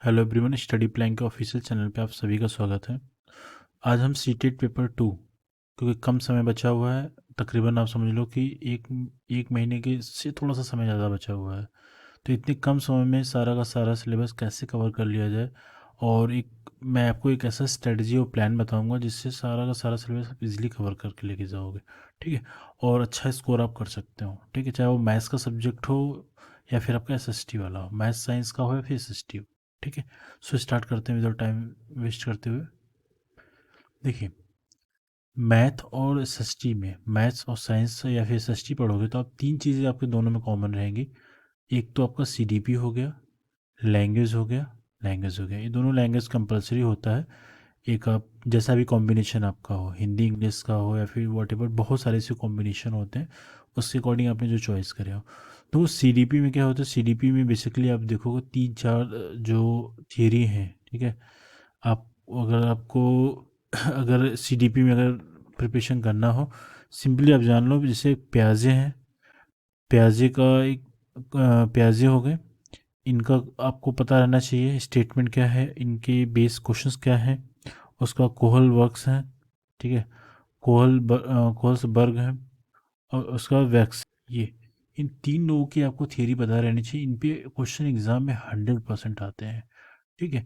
Hello everyone, study plan के official channel पे आप सभी का स्वागत है। आज हम सीटेट पेपर 2, क्योंकि कम समय बचा हुआ है, तकरीबन आप समझ लो कि एक एक महीने के से थोड़ा सा समय ज़्यादा बचा हुआ है। तो इतने कम समय में सारा का सारा सिलेबस कैसे कवर कर लिया जाए, और मैं आपको एक ऐसा स्ट्रेटजी और प्लान बताऊंगा जिससे सारा का सारा सिलेबस आप इजीली कवर करके लेके जाओगे। ठीक है, और अच्छा स्कोर आप कर सकते हो। ठीक है, चाहे वो मैथ्स का सब्जेक्ट हो या फिर आपका एसएसटी वाला हो, मैथ्स साइंस का हो या फिर एसएसटी हो। ठीक है, सो स्टार्ट करते हैं विदाउट टाइम वेस्ट करते हुए। देखिए, मैथ और एसएसटी में, मैथ्स और साइंस या फिर एसएसटी पढ़ोगे तो आप तीन चीज़ें आपके दोनों में कॉमन रहेंगी। एक तो आपका सीडीपी हो गया, लैंग्वेज हो गया, ये दोनों लैंग्वेज कंपलसरी होता है। एक आप जैसा भी कॉम्बिनेशन आपका हो, हिंदी इंग्लिश का हो या फिर वॉट एवर, बहुत सारे ऐसे कॉम्बिनेशन होते हैं, उसके अकॉर्डिंग आपने जो चॉइस करे हो। तो सीडीपी में क्या होता है, सीडीपी में बेसिकली आप देखोगे तीन चार जो थियरी हैं। ठीक है, आप अगर आपको अगर सीडीपी में अगर प्रिपरेशन करना हो, सिंपली आप जान लो जैसे प्याजे हैं, प्याजे का एक प्याजे हो गए, इनका आपको पता रहना चाहिए स्टेटमेंट क्या है, इनके बेस क्वेश्चंस क्या हैं, उसका कोहल वर्क्स हैं। ठीक है, कोहल्स वर्ग है, और उसका वैक्स, ये इन तीन लोगों की आपको थियरी पता रहनी चाहिए। इन पे क्वेश्चन एग्जाम में 100% आते हैं। ठीक है,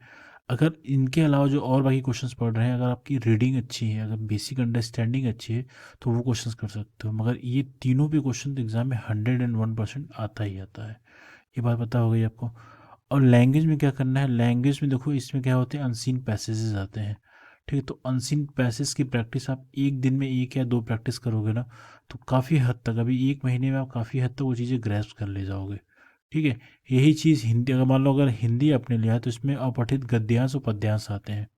अगर इनके अलावा जो और बाकी क्वेश्चंस पढ़ रहे हैं, अगर आपकी रीडिंग अच्छी है, अगर बेसिक अंडरस्टैंडिंग अच्छी है, तो वो क्वेश्चंस कर सकते हो। मगर ये तीनों पे क्वेश्चन एग्जाम में 101% आता ही आता है। ये बात पता हो गई आपको। और लैंग्वेज में क्या करना है, लैंग्वेज में देखो इसमें क्या होते हैं, अनसीन पैसेजेस आते हैं। ठीक है, तो अनसीन पैसेज की प्रैक्टिस आप एक दिन में एक या दो प्रैक्टिस करोगे ना, तो काफ़ी हद तक, अभी एक महीने में आप काफ़ी हद तक वो चीज़ें ग्रैस्प कर ले जाओगे। ठीक है, यही चीज़ हिंदी, अगर मान लो अगर हिंदी आपने लिया है तो इसमें अपठित गद्यांश और पद्यांश आते हैं।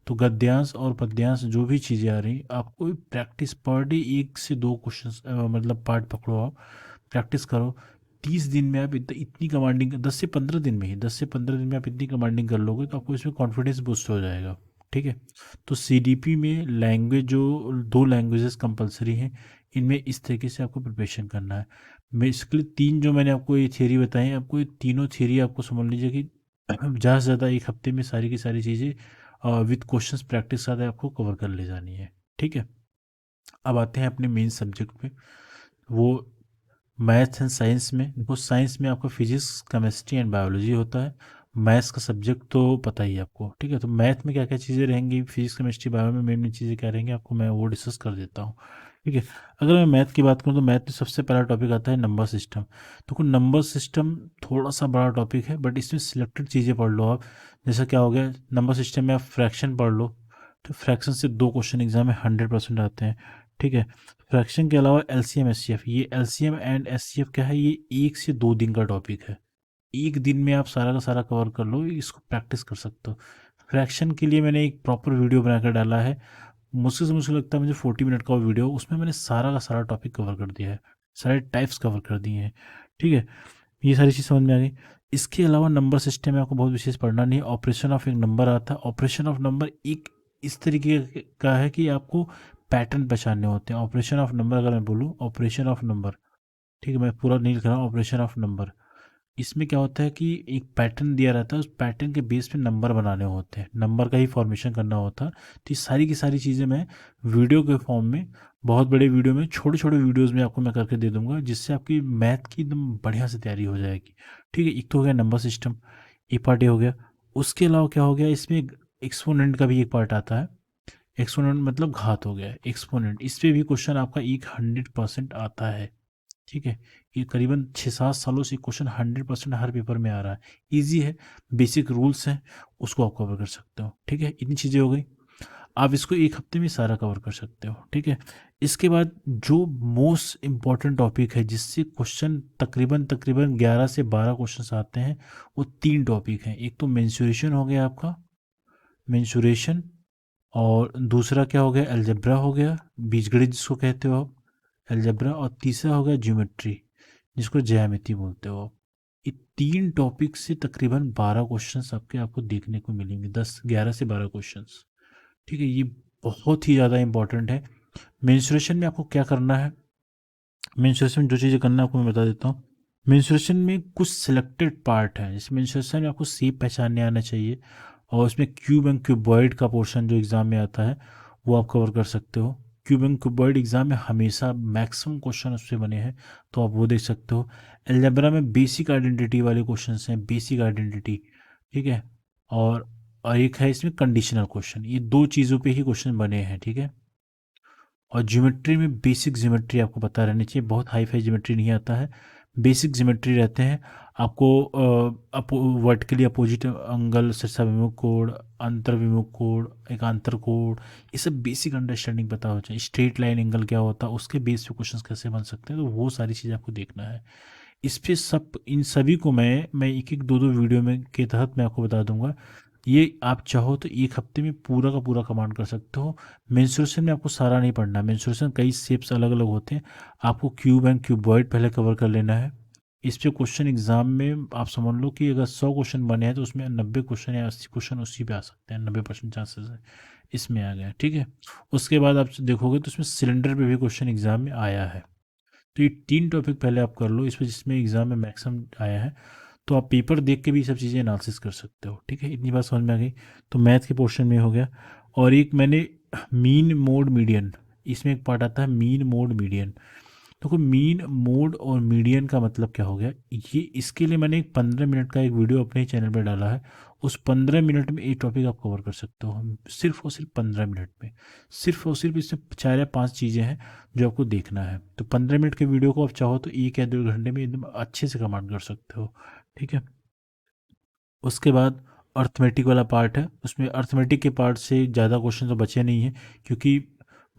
तो गद्यांश और पद्यांश जो भी चीज़ें आ रही, आपको प्रैक्टिस पर डे एक से दो क्वेश्चन मतलब पार्ट पकड़ो, आप प्रैक्टिस करो। 30 दिन में आप इतनी कमांडिंग, 10 से 15 दिन में आप इतनी कमांडिंग कर लोगे तो आपको इसमें कॉन्फिडेंस बूस्ट हो जाएगा। ठीक है, तो सीडीपी में लैंग्वेज, जो दो लैंग्वेजेस कंपलसरी हैं, इनमें इस तरीके से आपको प्रिपरेशन करना है। बेसिकली तीन जो मैंने आपको ये थियरी बताई है, आपको ये तीनों थियरी आपको समझ लीजिए कि ज़्यादा से ज़्यादा एक हफ्ते में सारी की सारी चीज़ें विद क्वेश्चंस प्रैक्टिस के साथ आपको कवर कर ले जानी है। ठीक है, अब आते हैं अपने मेन सब्जेक्ट पे। वो मैथ एंड साइंस में, देखो साइंस में आपका फिजिक्स, केमिस्ट्री एंड बायोलॉजी होता है। मैथ्स का सब्जेक्ट तो पता ही है आपको। ठीक है, तो मैथ में क्या क्या चीज़ें रहेंगी, फिजिक्स केमिस्ट्री बायो में मेन मेन चीज़ें क्या रहेंगी, आपको मैं वो डिस्कस कर देता हूँ। ठीक है, अगर मैं मैथ की बात करूँ तो मैथ में सबसे पहला टॉपिक आता है नंबर सिस्टम। तो नंबर सिस्टम थोड़ा सा बड़ा टॉपिक है, बट इसमें सिलेक्टेड चीज़ें पढ़ लो आप। जैसा क्या हो गया, नंबर सिस्टम में आप फ्रैक्शन पढ़ लो, तो फ्रैक्शन से दो क्वेश्चन एग्जाम में 100% आते हैं। ठीक है, फ्रैक्शन के अलावा एलसीएम एचसीएफ, ये एलसीएम एंड एचसीएफ क्या है, ये 1 से 2 दिन का टॉपिक है। एक दिन में आप सारा का सारा कवर कर लो, इसको प्रैक्टिस कर सकते हो। फ्रैक्शन के लिए मैंने एक प्रॉपर वीडियो बनाकर डाला है, मुझसे से मुझे लगता है मुझे 40 मिनट का वो वीडियो, उसमें मैंने सारा का सारा टॉपिक कवर कर दिया है, सारे टाइप्स कवर कर दिए हैं। ठीक है, ये सारी चीज़ समझ में आ गई। इसके अलावा नंबर सिस्टम में आपको बहुत विशेष पढ़ना नहीं है। ऑपरेशन ऑफ एक नंबर आता है, ऑपरेशन ऑफ नंबर एक इस तरीके का है कि आपको पैटर्न पहचानने होते हैं। ऑपरेशन ऑफ नंबर अगर मैं बोलूँ, ऑपरेशन ऑफ नंबर, ठीक है, मैं पूरा नहीं लिख रहा हूँ, ऑपरेशन ऑफ नंबर, इसमें क्या होता है कि एक पैटर्न दिया रहता है, उस पैटर्न के बेस पे नंबर बनाने होते हैं, नंबर का ही फॉर्मेशन करना होता है। तो ये सारी की सारी चीज़ें मैं वीडियो के फॉर्म में, बहुत बड़े वीडियो में, छोटे छोटे वीडियोज़ में आपको मैं करके दे दूंगा, जिससे आपकी मैथ की एकदम बढ़िया से तैयारी हो जाएगी। ठीक है, एक तो हो गया नंबर सिस्टम, एक पार्ट ये हो गया। उसके अलावा क्या हो गया, इसमें एक्सपोनेंट का भी एक पार्ट आता है। एक्सपोनेंट मतलब घात हो गया, एक्सपोनेंट, इस पे भी क्वेश्चन आपका एक 100% आता है। ठीक है, ये करीबन 6-7 सालों से क्वेश्चन 100% हर पेपर में आ रहा है। ईजी है, बेसिक रूल्स हैं, उसको आप कवर कर सकते हो। ठीक है, इतनी चीज़ें हो गई, आप इसको एक हफ्ते में सारा कवर कर सकते हो। ठीक है, इसके बाद जो मोस्ट इम्पॉर्टेंट टॉपिक है, जिससे क्वेश्चन तकरीबन तकरीबन 11 से 12 क्वेश्चन आते हैं, वो तीन टॉपिक हैं। एक तो मेंसुरेशन हो गया आपका, मेंसुरेशन, और दूसरा क्या हो गया, अलजेब्रा हो गया, बीजगणित जिसको कहते हो आप, अलजेब्रा, और तीसरा हो गया ज्योमेट्री, जिसको ज्यामिति बोलते हो आप। ये तीन टॉपिक से तकरीबन 12 क्वेश्चंस आपके आपको देखने को मिलेंगे, 11 से 12 क्वेश्चंस। ठीक है, ये बहुत ही ज़्यादा इंपॉर्टेंट है। मेंस्ट्रुएशन में आपको क्या करना है, मेंस्ट्रुएशन में जो चीज़ें करना है आपको मैं बता देता हूँ। मेंसुरेशन में कुछ सिलेक्टेड पार्ट हैं, जैसे मेंसुरेशन में आपको शेप पहचानने आना चाहिए, और उसमें क्यूब एंड क्यूबॉइड का पोर्शन जो एग्ज़ाम में आता है वो आप कवर कर सकते हो। क्यूब एंड क्यूबॉइड एग्ज़ाम में हमेशा मैक्सिमम क्वेश्चन उससे बने हैं, तो आप वो देख सकते हो। अलजेब्रा में बेसिक आइडेंटिटी वाले क्वेश्चन हैं, बेसिक आइडेंटिटी, ठीक है। और और एक है इसमें कंडीशनल क्वेश्चन, ये दो चीज़ों पे ही क्वेश्चन बने हैं, ठीक है। और ज्योमेट्री में बेसिक ज्योमेट्री आपको पता रहनी चाहिए, बहुत हाई फाई ज्योमेट्री नहीं आता है, बेसिक ज्योमेट्री रहते हैं। आपको वर्टिकली अपोजिट एंगल, शीर्षाभिमुख कोण, अंतर्विमुख कोण, एकांतर कोण, ये सब बेसिक अंडरस्टैंडिंग पता हो चाहिए। स्ट्रेट लाइन एंगल क्या होता है, उसके बेस पे क्वेश्चंस कैसे बन सकते हैं, तो वो सारी चीज़ें आपको देखना है। इस पे सब, इन सभी को मैं एक एक दो दो वीडियो में के तहत मैं आपको बता दूंगा। ये आप चाहो तो एक हफ्ते में पूरा का पूरा कमांड कर सकते हो। मेंसुरेशन में आपको सारा नहीं पढ़ना, मेंसुरेशन कई शेप्स अलग अलग होते हैं, आपको क्यूब एंड क्यूबॉइड पहले कवर कर लेना है। इस पे क्वेश्चन एग्जाम में आप समझ लो कि अगर 100 क्वेश्चन बने हैं तो उसमें 90 क्वेश्चन या 80 क्वेश्चन उसी पे आ सकते हैं, 90% चांसेस है इसमें आ गया, ठीक है। उसके बाद आप देखोगे तो उसमें सिलेंडर पे भी क्वेश्चन एग्जाम में आया है। तो ये 3 टॉपिक पहले आप कर लो, इसमें जिसमें एग्जाम में मैक्सिमम आया है, तो आप पेपर देख के भी सब चीज़ें एनालिसिस कर सकते हो, ठीक है। इतनी बात समझ में आ गई। तो मैथ के पोर्शन में हो गया। और एक मैंने मीन मोड मीडियन, इसमें एक पार्ट आता है मीन मोड मीडियन। देखो मीन मोड और मीडियन का मतलब क्या हो गया, ये इसके लिए मैंने एक 15 मिनट का एक वीडियो अपने चैनल पर डाला है। उस 15 मिनट में एक टॉपिक आप कवर कर सकते हो, सिर्फ और सिर्फ 15 मिनट में। सिर्फ और सिर्फ इसमें 4 या 5 चीज़ें हैं जो आपको देखना है। तो 15 मिनट के वीडियो को आप चाहो तो 1 या 2 घंटे में एकदम अच्छे से कमांड कर सकते हो, ठीक है। उसके बाद अर्थमेटिक वाला पार्ट है, उसमें अर्थमेटिक के पार्ट से ज़्यादा क्वेश्चन तो बचे नहीं हैं, क्योंकि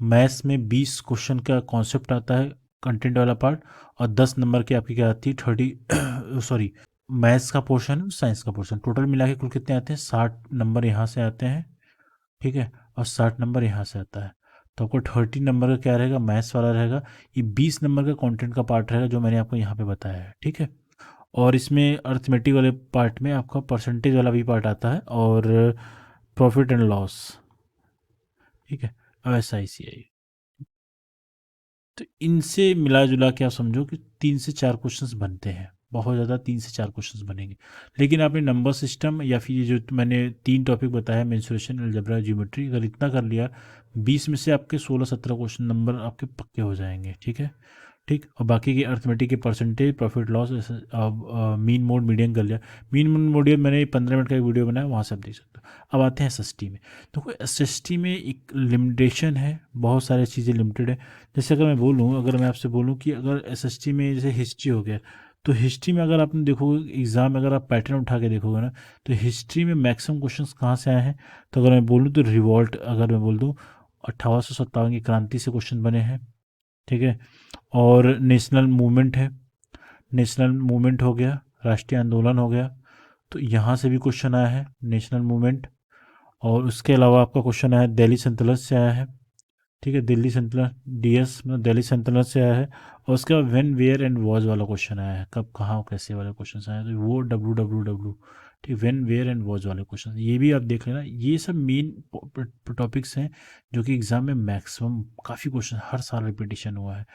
मैथ्स में 20 क्वेश्चन का कॉन्सेप्ट आता है, कंटेंट वाला पार्ट। और 10 नंबर की आपकी क्या आती है, 30 सॉरी, मैथ्स का पोर्शन, साइंस का पोर्शन, टोटल मिला के कुल कितने आते हैं, 60 नंबर यहाँ से आते हैं, ठीक है। और 60 नंबर यहाँ से आता है। तो आपको 30 नंबर का क्या रहेगा, मैथ्स वाला रहेगा। ये 20 नंबर का कंटेंट का पार्ट रहेगा जो मैंने आपको यहाँ पे बताया है, ठीक है। और इसमें अर्थमेटिक वाले पार्ट में आपका परसेंटेज वाला भी पार्ट आता है, और प्रॉफिट एंड लॉस, ठीक है, और SICI। तो इनसे मिला जुला के आप समझो कि 3 से 4 क्वेश्चंस बनते हैं, बहुत ज़्यादा 3 से 4 क्वेश्चंस बनेंगे। लेकिन आपने नंबर सिस्टम या फिर ये जो मैंने 3 टॉपिक बताया, मेंसुरेशन, अलजेब्रा, ज्योमेट्री, अगर इतना कर लिया, 20 में से आपके 16-17 क्वेश्चन नंबर आपके पक्के हो जाएंगे, ठीक है। ठीक, और बाकी की अर्थमेटिक के percentage, profit loss, mean mode median कर लिया। मीन मोड मीडियन मैंने 15 मिनट का एक वीडियो बनाया, वहाँ से आप देख सकते हो। अब आते हैं SST में। तो SST में एक लिमिटेशन है, बहुत सारी चीज़ें लिमिटेड है। जैसे अगर मैं बोलूँ, अगर मैं आपसे बोलूँ कि अगर SST में जैसे हिस्ट्री हो गया, तो हिस्ट्री में अगर आपने देखोगे एग्ज़ाम में, अगर आप पैटर्न उठा के देखोगे ना, तो हिस्ट्री में मैक्सिमम क्वेश्चंस कहाँ से आए हैं। तो अगर मैं बोलूँ तो रिवॉल्ट, अगर मैं बोल दूँ 1857 की क्रांति से क्वेश्चन बने हैं, ठीक है। और नेशनल मूवमेंट है, नेशनल मूवमेंट हो गया, राष्ट्रीय आंदोलन हो गया, तो यहाँ से भी क्वेश्चन आया है, नेशनल मूवमेंट। और उसके अलावा आपका क्वेश्चन आया है, दिल्ली सल्तनत से आया है, ठीक है, दिल्ली सल्तनत, DS मतलब दिल्ली सल्तनत से आया है। और उसके बाद व्हेन वेयर एंड वॉज वाला क्वेश्चन आया है, कब कहाँ और कैसे वाले क्वेश्चन आए हैं, तो वो WWW, ठीक, व्हेन वेयर एंड वॉज वाले क्वेश्चन, ये भी आप देख लेना। ये सब मेन टॉपिक्स हैं जो कि एग्जाम में मैक्सिमम काफ़ी क्वेश्चन हर साल रिपीटिशन हुआ है।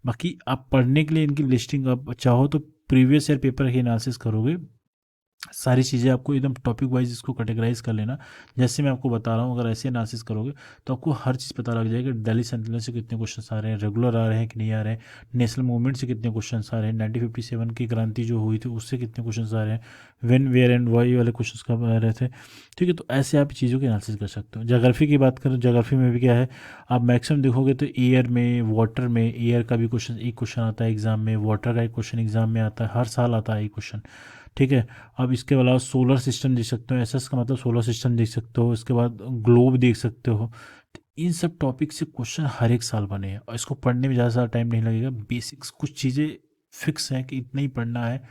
बाकी आप पढ़ने के लिए इनकी लिस्टिंग, आप चाहो तो प्रीवियस ईयर पेपर की एनालिसिस करोगे, सारी चीज़ें आपको एकदम टॉपिक वाइज इसको कैटेगराइज कर लेना। जैसे मैं आपको बता रहा हूँ, अगर ऐसे एनालिसिस करोगे तो आपको हर चीज़ पता लग जाएगा। दिल्ली सेंटिनल से कितने क्वेश्चन आ रहे हैं, रेगुलर आ रहे हैं कि नहीं आ रहे हैं, नेशनल मूवमेंट से कितने क्वेश्चन आ रहे हैं, 1957 की क्रांति जो हुई थी उससे कितने क्वेश्चन आ रहे हैं, व्हेन वेयर एंड वाई वाले क्वेश्चन कब आ रहे थे, ठीक है। तो ऐसे आप चीज़ों की एनालिसिस कर सकते हो। जोग्राफी की बात करें, जोग्राफी में भी क्या है, आप मैक्सिमम देखोगे तो एयर में, वाटर में, एयर का भी क्वेश्चन, एक क्वेश्चन आता है एग्जाम में, वाटर का एक क्वेश्चन एग्जाम में आता है, हर साल आता है एक क्वेश्चन, ठीक है। अब इसके अलावा सोलर सिस्टम देख सकते हो, SS का मतलब सोलर सिस्टम देख सकते हो, इसके बाद ग्लोब देख सकते हो। तो इन सब टॉपिक से क्वेश्चन हर एक साल बने हैं, और इसको पढ़ने में ज़्यादा टाइम नहीं लगेगा। बेसिक्स कुछ चीज़ें फिक्स हैं कि इतना ही पढ़ना है,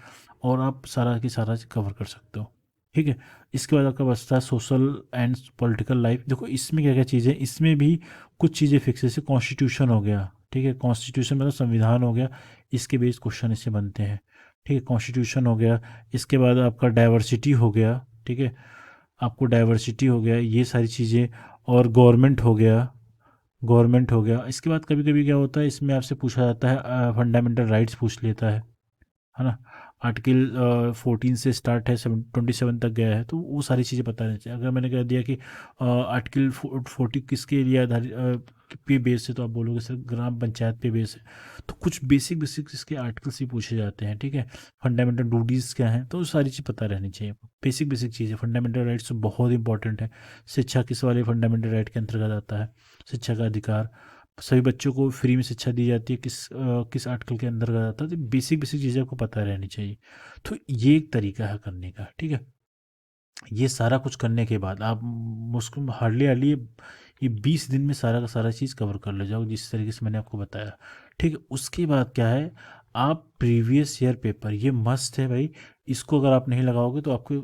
और आप सारा की सारा कवर कर सकते हो, ठीक है। इसके बाद आपका बचता है सोशल एंड पॉलिटिकल लाइफ। देखो इसमें क्या क्या चीज़ें, इसमें भी कुछ चीज़ें फिक्स है, जैसे कॉन्स्टिट्यूशन हो गया, ठीक है, कॉन्स्टिट्यूशन मतलब संविधान हो गया, इसके बेस क्वेश्चन इससे बनते हैं, ठीक है, कॉन्स्टिट्यूशन हो गया। इसके बाद आपका डाइवर्सिटी हो गया, ठीक है, आपको डाइवर्सिटी हो गया, ये सारी चीज़ें। और गवर्नमेंट हो गया, गवर्नमेंट हो गया। इसके बाद कभी कभी क्या होता है, इसमें आपसे पूछा जाता है फंडामेंटल राइट्स पूछ लेता है, है ना। आर्टिकल 14 से स्टार्ट है, 27 तक गया है, तो वो सारी चीज़ें पता रहनी चाहिए। अगर मैंने कह दिया कि आर्टिकल 40 किसके लिए आधारित पे बेस है, तो आप बोलोगे सर ग्राम पंचायत पे बेस है। तो कुछ बेसिक बेसिक इसके आर्टिकल्स ही पूछे जाते हैं, ठीक है। फंडामेंटल ड्यूटीज़ क्या हैं, तो वो सारी चीज़ पता रहनी चाहिए। बेसिक बेसिक चीज़ें, फंडामेंटल राइट्स तो बहुत इंपॉर्टेंट है। शिक्षा किस वाले फंडामेंटल राइट के अंतर्गत आता है? शिक्षा का अधिकार। सभी बच्चों को फ्री में शिक्षा दी जाती है, किस आर्टिकल के अंदर आता है? तो बेसिक बेसिक चीज़ें आपको पता रहनी चाहिए। तो ये एक तरीका है करने का, ठीक है। ये सारा कुछ करने के बाद आप मुश्किल हार्डली हार्डली ये 20 दिन में सारा का सारा चीज़ कवर कर ले जाओ, जिस तरीके से मैंने आपको बताया, ठीक है। उसके बाद क्या है, आप प्रीवियस ईयर पेपर, ये मस्ट है भाई। इसको अगर आप नहीं लगाओगे तो आपको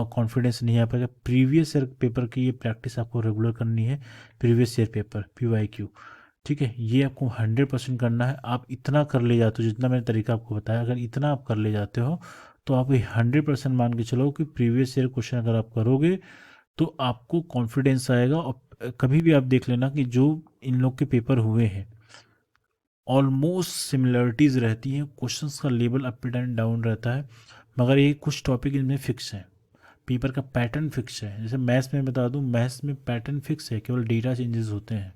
कॉन्फिडेंस नहीं आ पाएगा। प्रीवियस ईयर पेपर की ये प्रैक्टिस आपको रेगुलर करनी है। प्रीवियस ईयर पेपर PYQ, ठीक है, ये आपको 100% करना है। आप इतना कर ले जाते हो, जितना मैंने तरीका आपको बताया, अगर इतना आप कर ले जाते हो तो आप ये 100% मान के चलो कि प्रीवियस ईयर क्वेश्चन अगर आप करोगे तो आपको कॉन्फिडेंस आएगा। और कभी भी आप देख लेना कि जो इन लोग के पेपर हुए हैं, ऑलमोस्ट सिमिलरिटीज़ रहती हैं, क्वेश्चंस का लेवल अप एंड डाउन रहता है, मगर ये कुछ टॉपिक इनमें फिक्स हैं। पेपर का पैटर्न फिक्स है। जैसे मैथ्स में बता दूं, मैथ्स में पैटर्न फिक्स है, केवल डेटा चेंजेस होते हैं,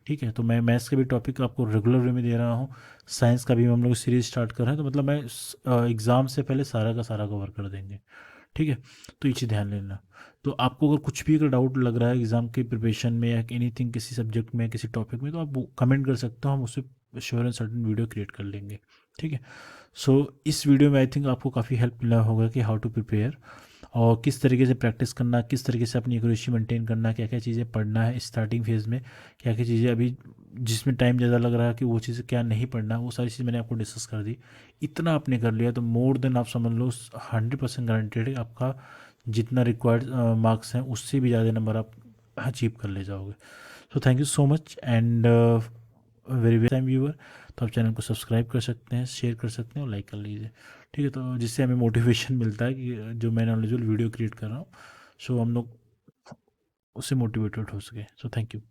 ठीक है। तो मैं मैथ्स का भी टॉपिक आपको रेगुलर वे में दे रहा हूँ। साइंस का भी हम लोग सीरीज स्टार्ट कर रहे हैं, तो मतलब मैं एग्ज़ाम से पहले सारा का सारा कवर कर देंगे, ठीक है। तो ये चीज़ ध्यान लेना। तो आपको अगर कुछ भी अगर डाउट लग रहा है एग्ज़ाम के प्रिपरेशन में या एनीथिंग, किसी सब्जेक्ट में, किसी टॉपिक में, तो आप वो कमेंट कर सकते हो, हम उससे sure and certain video create कर लेंगे, ठीक है। सो इस वीडियो में आई थिंक आपको काफ़ी हेल्प मिला होगा कि हाउ टू प्रिपेयर, और किस तरीके से प्रैक्टिस करना, किस तरीके से अपनी एक्यूरेसी मेंटेन करना, क्या क्या चीज़ें पढ़ना है स्टार्टिंग फेज़ में, क्या क्या चीज़ें अभी जिसमें टाइम ज़्यादा लग रहा है कि वो चीज़ें क्या नहीं पढ़ना, वो सारी चीज़ मैंने आपको डिस्कस कर दी। इतना आपने कर लिया तो मोर देन आप समझ लो 100% गारंटेड है आपका जितना रिक्वायर्ड मार्क्स हैं उससे भी ज़्यादा नंबर आप अचीव कर ले जाओगे। So thank you so much and very very time viewer. तो आप चैनल को सब्सक्राइब कर सकते हैं, शेयर कर सकते हैं और लाइक कर लीजिए, ठीक है। तो जिससे हमें मोटिवेशन मिलता है कि जो मैं नॉलेजेबल वीडियो क्रिएट कर रहा हूँ, सो हम लोग उससे मोटिवेटेड हो सके। So thank you.